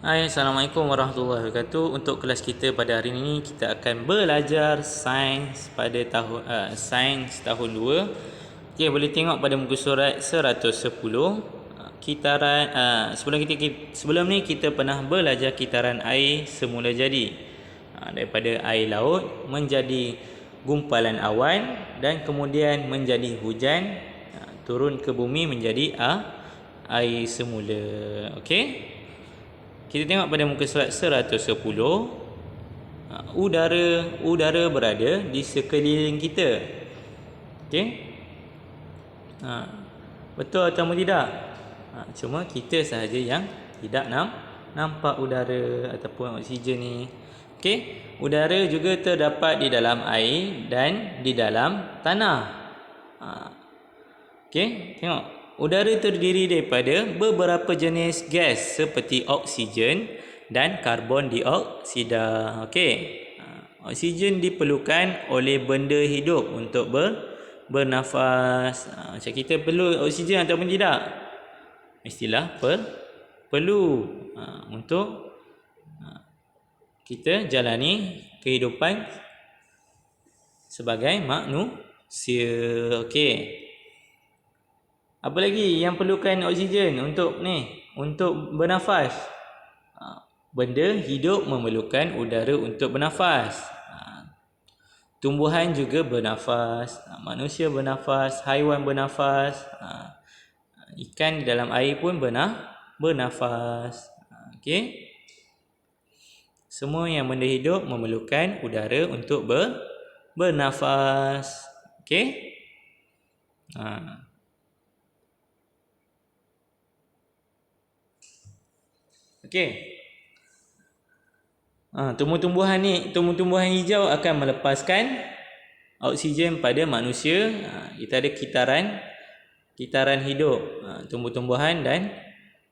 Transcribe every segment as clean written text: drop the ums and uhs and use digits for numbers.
Hai, Assalamualaikum warahmatullahi wabarakatuh. Untuk kelas kita pada hari ini kita akan belajar sains pada sains tahun 2. Okey, boleh tengok pada muka surat 110. Sebelum ni kita pernah belajar kitaran air semula jadi. Daripada air laut menjadi gumpalan awan dan kemudian menjadi hujan, turun ke bumi menjadi air semula. Okey? Kita tengok pada muka surat 110. Udara berada di sekeliling kita. Okey? Betul atau tidak? Cuma kita sahaja yang tidak nampak udara ataupun oksigen ni. Okey? Udara juga terdapat di dalam air dan di dalam tanah. Okey, tengok. Udara terdiri daripada beberapa jenis gas seperti oksigen dan karbon dioksida. Okey. Oksigen diperlukan oleh benda hidup untuk bernafas. Macam kita perlu oksigen ataupun tidak? Mestilah perlu untuk kita jalani kehidupan sebagai manusia. Okey. Apa lagi yang perlukan oksigen untuk bernafas? Benda hidup memerlukan udara untuk bernafas. Tumbuhan juga bernafas, manusia bernafas, haiwan bernafas, ikan di dalam air pun bernafas. Okey. Semua yang benda hidup memerlukan udara untuk bernafas. Okey? Okey. Tumbuh-tumbuhan hijau akan melepaskan oksigen pada manusia. Kita ada kitaran hidup, tumbuh-tumbuhan dan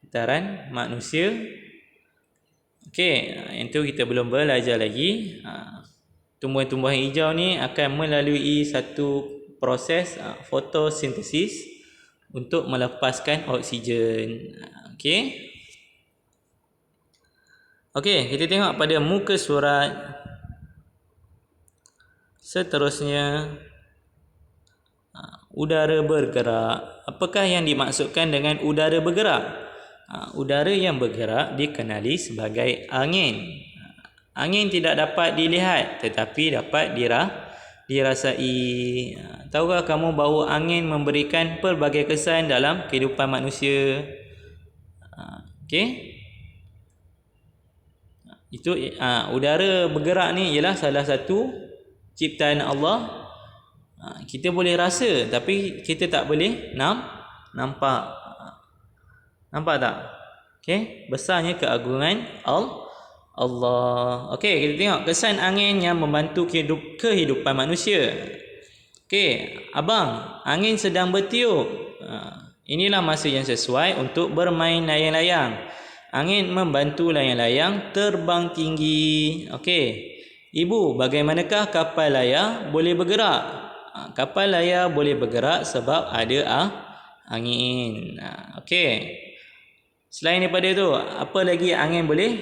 kitaran manusia. Okey, yang tu kita belum belajar lagi. Tumbuhan-tumbuhan hijau ni akan melalui satu proses fotosintesis untuk melepaskan oksigen. Okey. Okey, kita tengok pada muka surat seterusnya. Udara bergerak. Apakah yang dimaksudkan dengan udara bergerak? Udara yang bergerak dikenali sebagai angin. Angin tidak dapat dilihat tetapi dapat dirasai. Tahukah kamu bahawa angin memberikan pelbagai kesan dalam kehidupan manusia? Okey. Itu udara bergerak ni ialah salah satu ciptaan Allah. Kita boleh rasa tapi kita tak boleh nampak. Nampak tak? Okey, besarnya keagungan Allah. Okey, kita tengok kesan angin yang membantu kehidupan manusia. Okey, abang, angin sedang bertiup. Inilah masa yang sesuai untuk bermain layang-layang. Angin membantu layang-layang terbang tinggi. Okey. Ibu, bagaimanakah kapal layar boleh bergerak? Kapal layar boleh bergerak sebab ada angin. Okey. Selain daripada itu, apa lagi angin boleh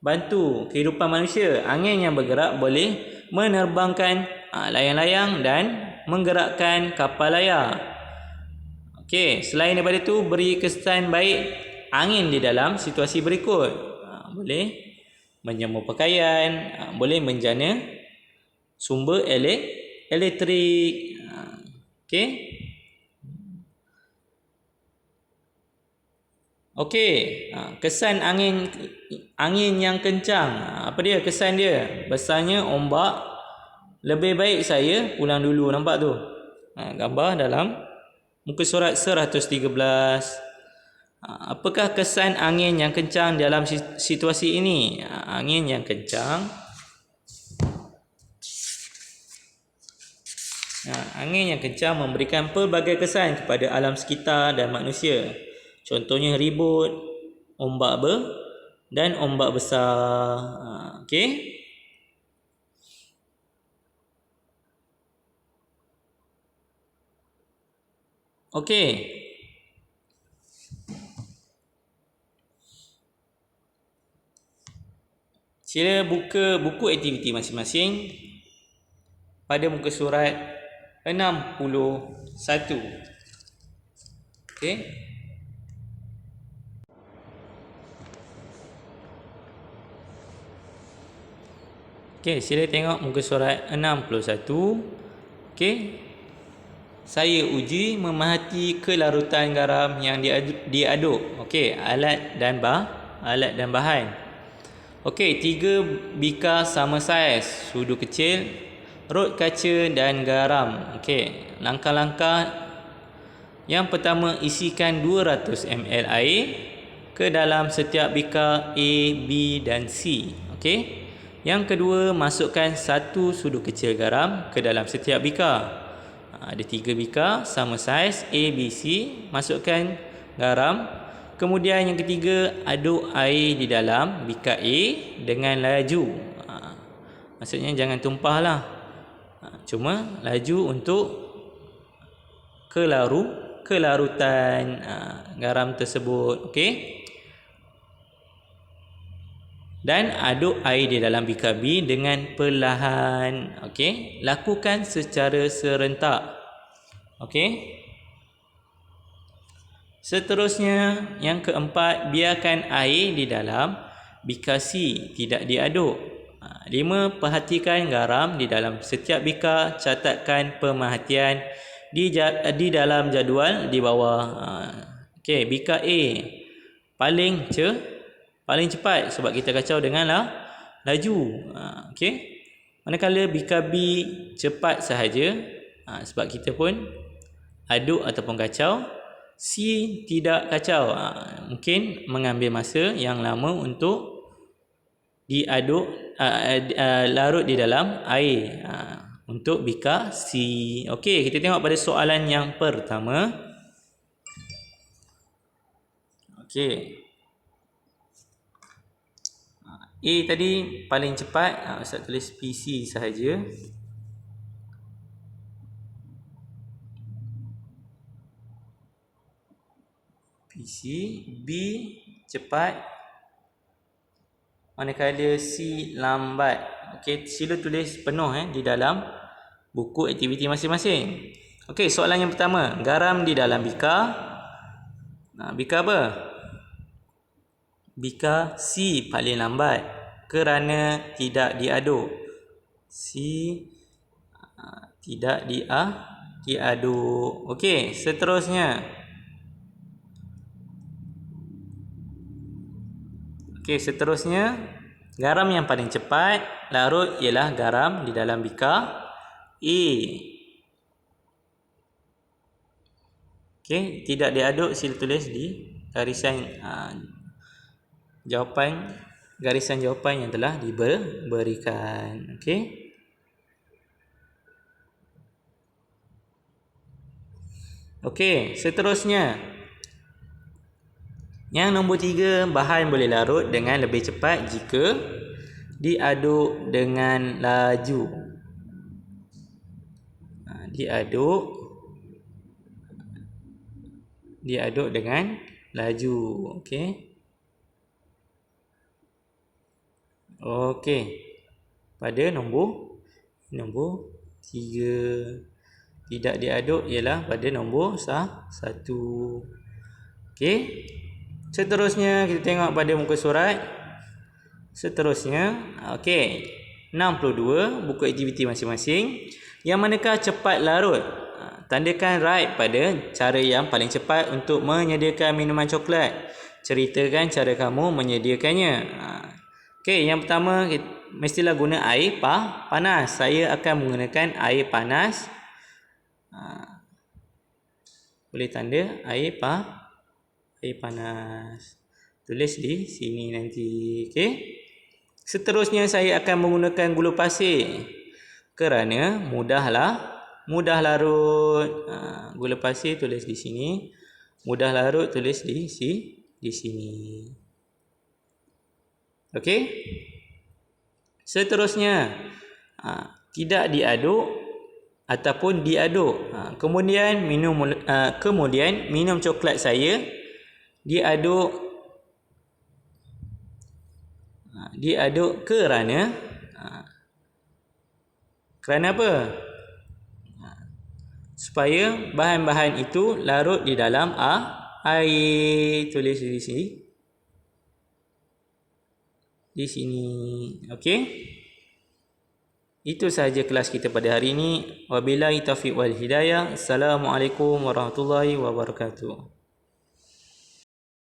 bantu kehidupan manusia? Angin yang bergerak boleh menerbangkan layang-layang dan menggerakkan kapal layar. Okey, selain daripada itu, beri kesan baik angin di dalam situasi berikut. Boleh menjemur pakaian, boleh menjana sumber elektrik. Okey. Okey, kesan angin yang kencang. Apa dia kesan dia? Besarnya ombak. Lebih baik saya pulang dulu, nampak tu. Gambar dalam muka surat 113. Apakah kesan angin yang kencang dalam situasi ini? Angin yang kencang memberikan pelbagai kesan kepada alam sekitar dan manusia. Contohnya ribut, ombak dan ombak besar. Okey. Okey. Sila buka buku aktiviti masing-masing pada muka surat 61. Okey. Okey, sila tengok muka surat 61. Okey. Saya uji memerhati kelarutan garam yang diaduk. Okey, alat dan bahan. Okey, 3 bikar sama saiz, sudu kecil, rot kaca dan garam. Okey, langkah-langkah yang pertama, isikan 200 ml air ke dalam setiap bikar A, B dan C. Okey. Yang kedua, masukkan 1 sudu kecil garam ke dalam setiap bikar. Ada 3 bikar sama saiz A, B, C, masukkan garam. Kemudian yang ketiga, aduk air di dalam bikar A dengan laju. Maksudnya jangan tumpahlah. Cuma laju untuk kelarutan garam tersebut. Okey. Dan aduk air di dalam bikar B dengan perlahan. Okey. Lakukan secara serentak. Okey. Seterusnya, yang keempat, biarkan air di dalam bikar C tidak diaduk. 5. Perhatikan garam di dalam setiap bikar. Catatkan pemerhatian di dalam jadual di bawah. Okey, bikar A paling cepat sebab kita kacau dengan laju. Okey. Manakala bikar B cepat sahaja sebab kita pun aduk ataupun kacau. C tidak kacau, mungkin mengambil masa yang lama untuk diaduk, larut di dalam air untuk bikar C. Okey, kita tengok pada soalan yang pertama. Okey, A tadi paling cepat, Ustaz tulis PC sahaja. PC, B cepat, manakala C lambat. Okey, sila tulis penuh di dalam buku aktiviti masing-masing. Okey, soalan yang pertama, garam di dalam bikar. Bikar apa? Bikar C paling lambat kerana tidak diaduk. C tidak diaduk. Okey, seterusnya. Seterusnya, garam yang paling cepat larut ialah garam di dalam bikar A. Okey, tidak diaduk, sila tulis di garisan jawapan yang telah diberikan. Okey. Okey, seterusnya. Yang nombor 3, bahan boleh larut dengan lebih cepat jika diaduk dengan laju. Diaduk dengan laju. Okey. Okey. Pada nombor 3, tidak diaduk ialah pada nombor 1. Okey. Seterusnya kita tengok pada muka surat. Seterusnya, okey, 62, buku aktiviti masing-masing. Yang manakah cepat larut? Tandakan right pada cara yang paling cepat untuk menyediakan minuman coklat. Ceritakan cara kamu menyediakannya. Okey, yang pertama, mestilah guna air panas. Saya akan menggunakan air panas. Boleh tanda air panas. Tulis di sini nanti. Okey. Seterusnya, saya akan menggunakan gula pasir kerana mudah larut. Gula pasir tulis di sini. Mudah larut tulis di sini. Okey. Seterusnya, tidak diaduk ataupun diaduk. Kemudian minum coklat saya diaduk Diaduk kerana apa? Supaya bahan-bahan itu larut di dalam air. Tulis di sini. Di sini. Okey. Itu sahaja kelas kita pada hari ini. Wabillahi taufiq wal hidayah. Assalamualaikum warahmatullahi wabarakatuh.